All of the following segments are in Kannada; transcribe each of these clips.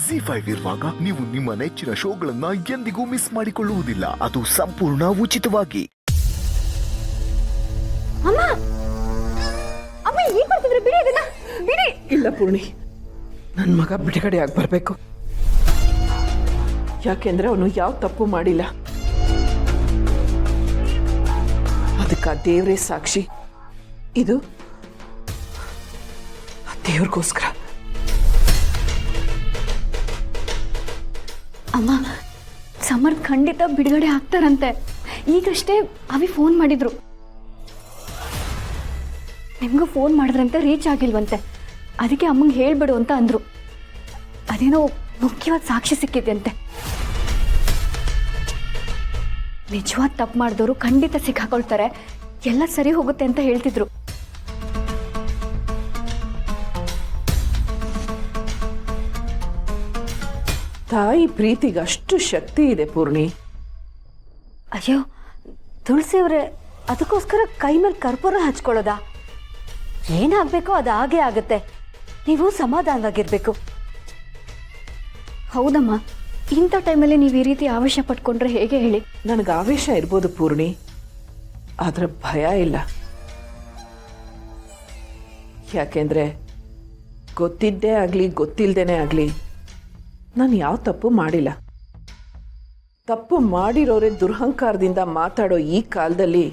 ZEE5 ಇರುವಾಗ ನೀವು ನಿಮ್ಮ ನೆಚ್ಚಿನ ಶೋಗಳನ್ನ ಎಂದಿಗೂ ಮಿಸ್ ಮಾಡಿಕೊಳ್ಳುವುದಿಲ್ಲ. ಅದು ಸಂಪೂರ್ಣ ಉಚಿತವಾಗಿ. ಅಮ್ಮ ಅಮ್ಮ ಏನ್ ಮಾಡ್ತಿದ್ರೆ? ಬಿಡಿ ಅದನ್ನ ಬಿಡಿ. ಇಲ್ಲ ಪೂರ್ಣಿ, ನನ್ನ ಮಗ ಬಿಡುಗಡೆ ಆಗಿ ಬರಬೇಕು. ಯಾಕೆಂದ್ರೆ ಅವನು ಯಾವ ತಪ್ಪು ಮಾಡಿಲ್ಲ. ಅದಕ್ಕೆ ದೇವರೇ ಸಾಕ್ಷಿ. ಇದು ದೇವ್ರಿಗೋಸ್ಕರ. ಅಮ್ಮ ಸಮರ್ಥ್ ಖಂಡಿತ ಬಿಡುಗಡೆ ಆಗ್ತಾರಂತೆ. ಈಗಷ್ಟೇ ಅವಿ ಫೋನ್ ಮಾಡಿದ್ರು. ನಿಮ್ಗೂ ಫೋನ್ ಮಾಡಿದ್ರಂತೆ, ರೀಚ್ ಆಗಿಲ್ವಂತೆ. ಅದಕ್ಕೆ ಅಮ್ಮಂಗೆ ಹೇಳ್ಬಿಡು ಅಂತ ಅಂದ್ರು. ಅದೇನೋ ಮುಖ್ಯವಾದ ಸಾಕ್ಷಿ ಸಿಕ್ಕಿದೆಯಂತೆ. ನಿಜವಾದ ತಪ್ಪು ಮಾಡಿದವರು ಖಂಡಿತ ಸಿಕ್ಕಾಕೊಳ್ತಾರೆ, ಎಲ್ಲ ಸರಿ ಹೋಗುತ್ತೆ ಅಂತ ಹೇಳ್ತಿದ್ರು. ತಾಯಿ ಪ್ರೀತಿಗೆ ಅಷ್ಟು ಶಕ್ತಿ ಇದೆ ಪೂರ್ಣಿ. ಅಯ್ಯೋ ತುಳಸಿಯವ್ರೆ, ಅದಕ್ಕೋಸ್ಕರ ಕೈ ಮೇಲೆ ಕರ್ಪೂರ ಹಚ್ಕೊಳ್ಳೋದಾ? ಏನಾಗಬೇಕೋ ಅದು ಹಾಗೇ ಆಗುತ್ತೆ. ನೀವು ಸಮಾಧಾನವಾಗಿರ್ಬೇಕು. ಹೌದಮ್ಮ, ಇಂಥ ಟೈಮಲ್ಲಿ ನೀವು ಈ ರೀತಿ ಆವೇಶ ಪಟ್ಕೊಂಡ್ರೆ ಹೇಗೆ ಹೇಳಿ? ನನಗೆ ಆವೇಶ ಇರ್ಬೋದು ಪೂರ್ಣಿ, ಆದ್ರೆ ಭಯ ಇಲ್ಲ. ಯಾಕೆಂದ್ರೆ ಗೊತ್ತಿದ್ದೇ ಆಗಲಿ ಗೊತ್ತಿಲ್ಲದೇನೆ ಆಗಲಿ ನಾನು ಯಾವ ತಪ್ಪು ಮಾಡಿಲ್ಲ. ತಪ್ಪು ಮಾಡಿರೋರೆ ದುರಹಂಕಾರದಿಂದ ಮಾತಾಡೋ ಈ ಕಾಲದಲ್ಲಿ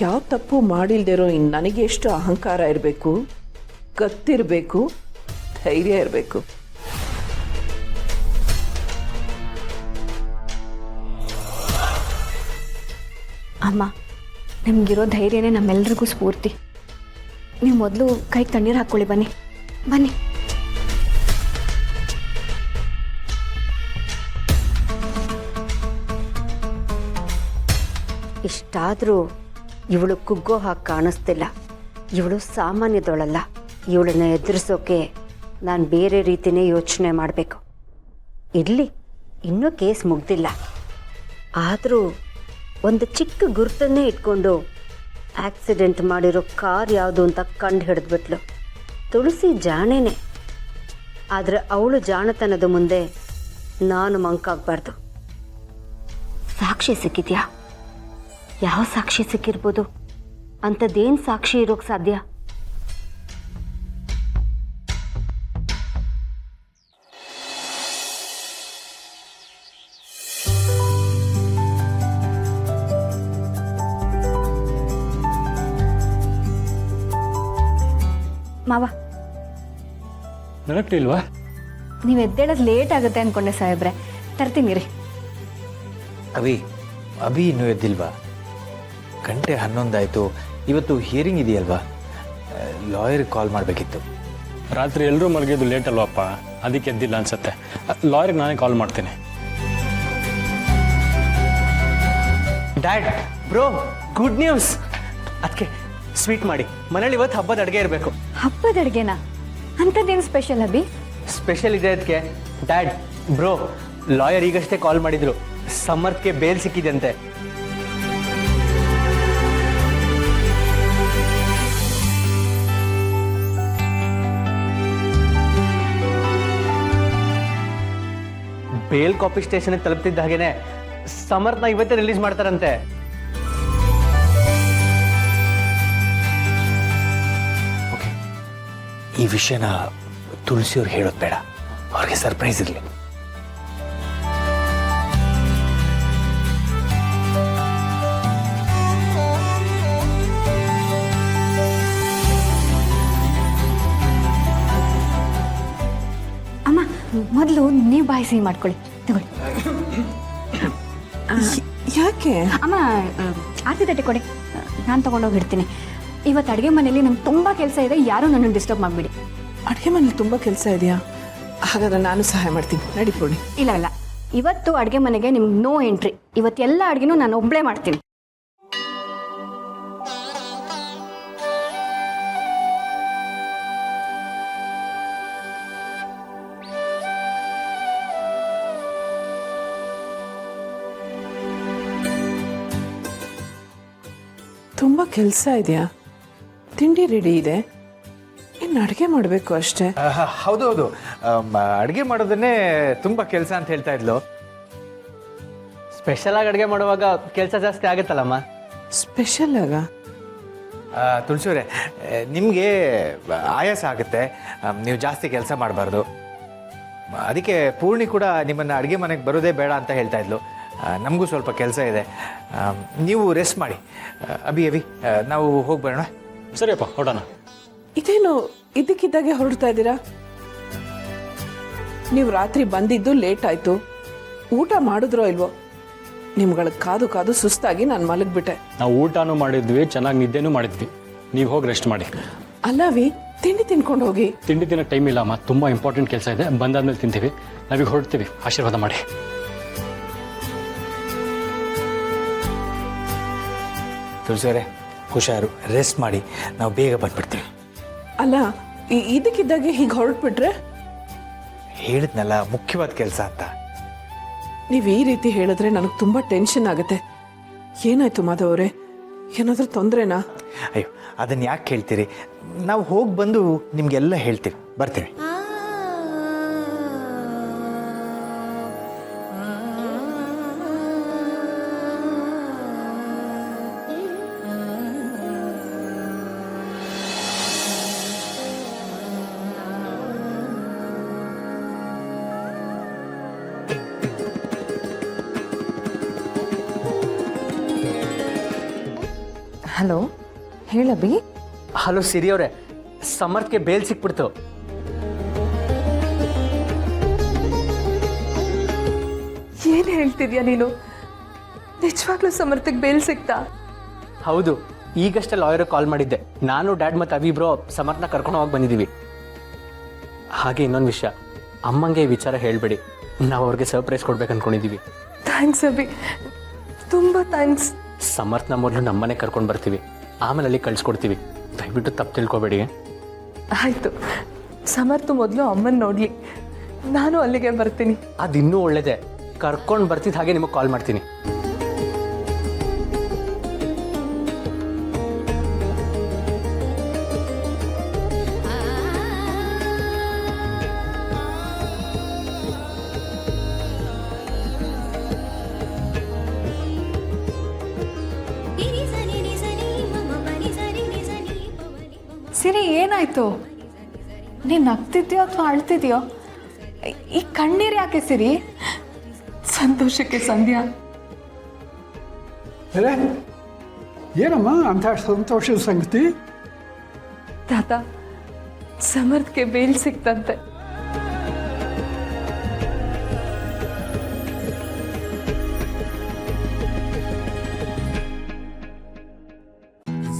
ಯಾವ ತಪ್ಪು ಮಾಡಿಲ್ದಿರೋ ಇನ್ನು ನನಗೆ ಎಷ್ಟು ಅಹಂಕಾರ ಇರಬೇಕು, ಗೊತ್ತಿರಬೇಕು, ಧೈರ್ಯ ಇರಬೇಕು. ಅಮ್ಮ, ನಿಮ್ಗಿರೋ ಧೈರ್ಯನೇ ನಮ್ಮೆಲ್ರಿಗೂ ಸ್ಫೂರ್ತಿ. ನೀವು ಮೊದಲು ಕೈಗೆ ತಣ್ಣೀರು ಹಾಕ್ಕೊಳ್ಳಿ. ಬನ್ನಿ ಬನ್ನಿ. ಇಷ್ಟಾದರೂ ಇವಳು ಕುಗ್ಗೋ ಹಾಗೆ ಕಾಣಿಸ್ತಿಲ್ಲ. ಇವಳು ಸಾಮಾನ್ಯದವಳಲ್ಲ. ಇವಳನ್ನ ಎದುರಿಸೋಕೆ ನಾನು ಬೇರೆ ರೀತಿಯೇ ಯೋಚನೆ ಮಾಡಬೇಕು. ಇರಲಿ, ಇನ್ನೂ ಕೇಸ್ ಮುಗ್ದಿಲ್ಲ. ಆದರೂ ಒಂದು ಚಿಕ್ಕ ಗುರುತನ್ನೇ ಇಟ್ಕೊಂಡು ಆಕ್ಸಿಡೆಂಟ್ ಮಾಡಿರೋ ಕಾರ್ ಯಾವುದು ಅಂತ ಕಂಡು ಹಿಡಿದ್ಬಿಟ್ಲು. ತುಳಸಿ ಜಾಣೇನೆ, ಆದರೆ ಅವಳು ಜಾಣತನದ ಮುಂದೆ ನಾನು ಮಂಕಾಗಬಾರ್ದು. ಸಾಕ್ಷಿ ಸಿಕ್ಕಿದ್ಯಾ? ಯಾವ ಸಾಕ್ಷಿ ಸಿಕ್ಕಿರ್ಬೋದು? ಅಂಥದ್ದೇನು ಸಾಕ್ಷಿ ಇರೋಕ್ಕೆ ಸಾಧ್ಯ? ಮಾವ, ನೆನಪಿಲ್ವಾ? ನೀವು ಎದ್ದೇಳೋದು ಲೇಟ್ ಆಗುತ್ತೆ ಅಂದ್ಕೊಂಡೆ ಸಾಹೇಬ್ರೆ. ತರ್ತೀನಿ ರೀ. ಅಭಿ ಇನ್ನೂ ಎದ್ದಿಲ್ವಾ? ಗಂಟೆ 11 ಆಯಿತು. ಇವತ್ತು ಹಿಯರಿಂಗ್ ಇದೆಯಲ್ವಾ, ಲಾಯರ್ಗೆ ಕಾಲ್ ಮಾಡಬೇಕಿತ್ತು. ರಾತ್ರಿ ಎಲ್ಲರೂ ಮಲಗಿದ್ದು ಲೇಟ್ ಅಲ್ವಪ್ಪ, ಅದಕ್ಕೆ ಎದ್ದಿಲ್ಲ ಅನ್ಸುತ್ತೆ. ಲಾಯರ್ಗೆ ನಾನೇ ಕಾಲ್ ಮಾಡ್ತೀನಿ. Dad, bro, good news. ಅದಕ್ಕೆ ಸ್ವೀಟ್ ಮಾಡಿ ಮನೇಲಿ ಇವತ್ತು ಹಬ್ಬದ ಅಡುಗೆ ಇರಬೇಕು. ಹಬ್ಬದ ಅಡುಗೆನಾ? ಅಂಥದ್ದೇನು ಸ್ಪೆಷಲ್ ಅಭಿ? ಸ್ಪೆಷಲ್ ಇದೆ ಅದಕ್ಕೆ. ಡ್ಯಾಡ್, ಬ್ರೋ, ಲಾಯರ್ ಈಗಷ್ಟೇ ಕಾಲ್ ಮಾಡಿದ್ರು. ಸಮರ್ಥ್ಗೆ ಬೇಲ್ ಸಿಕ್ಕಿದೆಯಂತೆ. ಬೇಲ್ ಕಾಪಿ ಸ್ಟೇಷನ್ಗೆ ತಲುಪ್ತಿದ್ದ ಹಾಗೇನೆ ಸಮರ್ಥ್ನ ಇವತ್ತೇ ರಿಲೀಸ್ ಮಾಡ್ತಾರಂತೆ. ಓಕೆ, ಈ ವಿಷಯನ ತುಳಸಿಯವ್ರಿಗೆ ಹೇಳೋದು ಬೇಡ, ಅವ್ರಿಗೆ ಸರ್ಪ್ರೈಸ್ ಇರಲಿ. ಅಮ್ಮ, ಮೊದಲು ನೀವು ಬಾಯಿ ಸಿಹಿ ಮಾಡ್ಕೊಳ್ಳಿ. ತಗೊಳ್ಳಿ. ಯಾಕೆ? ಅಮ್ಮ, ಆರತಿ ತಟ್ಟೆ ಕೊಡಿ, ನಾನು ತೊಗೊಂಡೋಗಿ ಇಡ್ತೀನಿ. ಇವತ್ತು ಅಡುಗೆ ಮನೇಲಿ ನಂಗೆ ತುಂಬ ಕೆಲಸ ಇದೆ, ಯಾರೂ ನನ್ನನ್ನು ಡಿಸ್ಟರ್ಬ್ ಮಾಡಿಬಿಡಿ. ಅಡುಗೆ ಮನೇಲಿ ತುಂಬ ಕೆಲಸ ಇದೆಯಾ? ಹಾಗಾದ್ರೆ ನಾನು ಸಹಾಯ ಮಾಡ್ತೀನಿ. ನಡಿ ಪೂರ್ಣಿ. ಇಲ್ಲ ಇಲ್ಲ, ಇವತ್ತು ಅಡುಗೆ ಮನೆಗೆ ನಿಮ್ಗೆ ನೋ ಎಂಟ್ರಿ. ಇವತ್ತೆಲ್ಲ ಅಡುಗೆನೂ ನಾನು ಒಬ್ಬಳೇ ಮಾಡ್ತೀನಿ. ತುಂಬ ಕೆಲಸ ಇದೆಯಾ? ತಿಂಡಿ ರೆಡಿ ಇದೆ, ಇನ್ನು ಅಡುಗೆ ಮಾಡಬೇಕು ಅಷ್ಟೇ. ಹೌದು, ಅಡುಗೆ ಮಾಡೋದನ್ನೇ ತುಂಬ ಕೆಲಸ ಅಂತ ಹೇಳ್ತಾ ಇದ್ಲು. ಸ್ಪೆಷಲಾಗಿ ಅಡುಗೆ ಮಾಡುವಾಗ ಕೆಲಸ ಜಾಸ್ತಿ ಆಗುತ್ತಲ್ಲಮ್ಮ. ಸ್ಪೆಷಲ್ ಆಗ ತುಳಸಿಯವರೇ, ನಿಮಗೆ ಆಯಾಸ ಆಗುತ್ತೆ, ನೀವು ಜಾಸ್ತಿ ಕೆಲಸ ಮಾಡಬಾರ್ದು. ಅದಕ್ಕೆ ಪೂರ್ಣಿ ಕೂಡ ನಿಮ್ಮನ್ನು ಅಡುಗೆ ಮನೆಗೆ ಬರೋದೇ ಬೇಡ ಅಂತ ಹೇಳ್ತಾ ಇದ್ಲು. ನಮಗೂ ಸ್ವಲ್ಪ ಕೆಲಸ ಇದೆ, ನೀವು ರೆಸ್ಟ್ ಮಾಡಿ. ಅಭಿ ನಾವು ಹೋಗಿ ಬರೋಣ. ಸರಿಯಪ್ಪ, ಹೊರಡೋಣ. ಇದೇನು ಇದಕ್ಕಿದ್ದಾಗೆ ಹೊರಡ್ತಾ ಇದ್ದೀರಾ? ನೀವು ರಾತ್ರಿ ಬಂದಿದ್ದು ಲೇಟ್ ಆಯ್ತು, ಊಟ ಮಾಡಿದ್ರೋ ಇಲ್ವೋ? ನಿಮ್ಗಳ ಕಾದು ಕಾದು ಸುಸ್ತಾಗಿ ನಾನು ಮಲಗ್ಬಿಟ್ಟೆ. ನಾವು ಊಟನೂ ಮಾಡಿದ್ವಿ, ಚೆನ್ನಾಗಿ ನಿದ್ದೆನೂ ಮಾಡಿದ್ವಿ. ನೀವು ಹೋಗಿ ರೆಸ್ಟ್ ಮಾಡಿ. ಅಲ್ಲವಿ, ತಿಂಡಿ ತಿನ್ಕೊಂಡು ಹೋಗಿ. ತಿಂಡಿ ತಿನ್ನೋ ಟೈಮ್ ಇಲ್ಲ ಅಮ್ಮ, ತುಂಬ ಇಂಪಾರ್ಟೆಂಟ್ ಕೆಲಸ ಇದೆ. ಬಂದಾದ್ಮೇಲೆ ತಿಂತೀವಿ. ನಾವೀಗ ಹೊರಡ್ತೀವಿ. ಆಶೀರ್ವಾದ ಮಾಡಿ. ತುಳಸಿಯವರೇ, ಹುಷಾರು, ರೆಸ್ಟ್ ಮಾಡಿ. ನಾವು ಬೇಗ ಬಂದ್ಬಿಡ್ತೀವಿ. ಅಲ್ಲ, ಇದಕ್ಕಿದ್ದಾಗೆ ಹೀಗೆ ಹೊರಟ್ಬಿಟ್ರೆ? ಹೇಳಿದ್ನಲ್ಲ, ಮುಖ್ಯವಾದ ಕೆಲಸ ಅಂತ. ನೀವು ಈ ರೀತಿ ಹೇಳಿದ್ರೆ ನನಗೆ ತುಂಬ ಟೆನ್ಷನ್ ಆಗುತ್ತೆ. ಏನಾಯ್ತು ಮಾಧವ್ ಅವರೇ, ಏನಾದರೂ ತೊಂದರೆನಾ? ಅಯ್ಯೋ, ಅದನ್ನು ಯಾಕೆ ಹೇಳ್ತೀರಿ? ನಾವು ಹೋಗಿ ಬಂದು ನಿಮಗೆಲ್ಲ ಹೇಳ್ತೀವಿ. ಬರ್ತೀವಿ. ಹಲೋ, ಹೇಳಬಿ. ಹಲೋ ಸಿರಿ ಅವರೇ, ಸಮರ್ಥ್ಗೆ ಬೇಲ್ ಸಿಕ್ಬಿಡ್ತು. ಏನು ಹೇಳ್ತಿದ್ಯಾ ನೀನು? ನಿಜವಾಗ್ಲೂ ಸಮರ್ಥಕ್ಕೆ ಬೇಲ್ ಸಿಕ್ತಾ? ಹೌದು, ಈಗಷ್ಟೇ ಲಾಯರ್ ಕಾಲ್ ಮಾಡಿದ್ದೆ. ನಾನು ಡ್ಯಾಡ್ ಮತ್ತು ಅವಿಬ್ರು ಸಮರ್ಥನ ಕರ್ಕೊಂಡು ಹೋಗಿ ಬಂದಿದ್ದೀವಿ. ಹಾಗೆ ಇನ್ನೊಂದು ವಿಷಯ, ಅಮ್ಮಂಗೆ ಈ ವಿಚಾರ ಹೇಳಬೇಡಿ. ನಾವು ಅವ್ರಿಗೆ ಸರ್ಪ್ರೈಸ್ ಕೊಡ್ಬೇಕು ಅಂದ್ಕೊಂಡಿದ್ದೀವಿ. ಥ್ಯಾಂಕ್ಸ್ ಅಭಿ, ತುಂಬ ಥ್ಯಾಂಕ್ಸ್. ಸಮರ್ಥನ ಮೊದಲು ನಮ್ಮನೆ ಕರ್ಕೊಂಡು ಬರ್ತೀವಿ, ಆಮೇಲೆ ಅಲ್ಲಿ ಕಳಿಸ್ಕೊಡ್ತೀವಿ. ದಯವಿಟ್ಟು ತಪ್ಪು ತಿಳ್ಕೊಬೇಡಿ. ಆಯಿತು, ಸಮರ್ಥ ಮೊದಲು ಅಮ್ಮನ ನೋಡಲಿ, ನಾನು ಅಲ್ಲಿಗೆ ಬರ್ತೀನಿ. ಅದು ಇನ್ನೂ ಒಳ್ಳೇದೆ. ಕರ್ಕೊಂಡು ಬರ್ತಿದ್ದ ಹಾಗೆ ನಿಮಗೆ ಕಾಲ್ ಮಾಡ್ತೀನಿ. ಸಿರಿ, ಏನಾಯ್ತು? ನೀನು ನಗ್ತಿದ್ಯೋ ಅಥವಾ ಅಳ್ತಿದ್ಯೋ? ಈ ಕಣ್ಣೀರು ಯಾಕೆ ಸಿರಿ? ಸಂತೋಷಕ್ಕೆ ಸಂಧ್ಯಾ. ಏನಮ್ಮ ಅಂಥ ಸಂತೋಷದ ಸಂಗತಿ? ತಾತ, ಸಮರ್ಥ್ಗೆ ಬೇಲ್ ಸಿಕ್ತಂತೆ.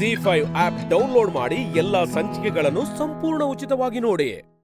ZEE5 ಆಪ್ ಡೌನ್ಲೋಡ್ ಮಾಡಿ ಎಲ್ಲಾ ಸಂಚಿಕೆಗಳನ್ನು ಸಂಪೂರ್ಣ ಉಚಿತವಾಗಿ ನೋಡಿ.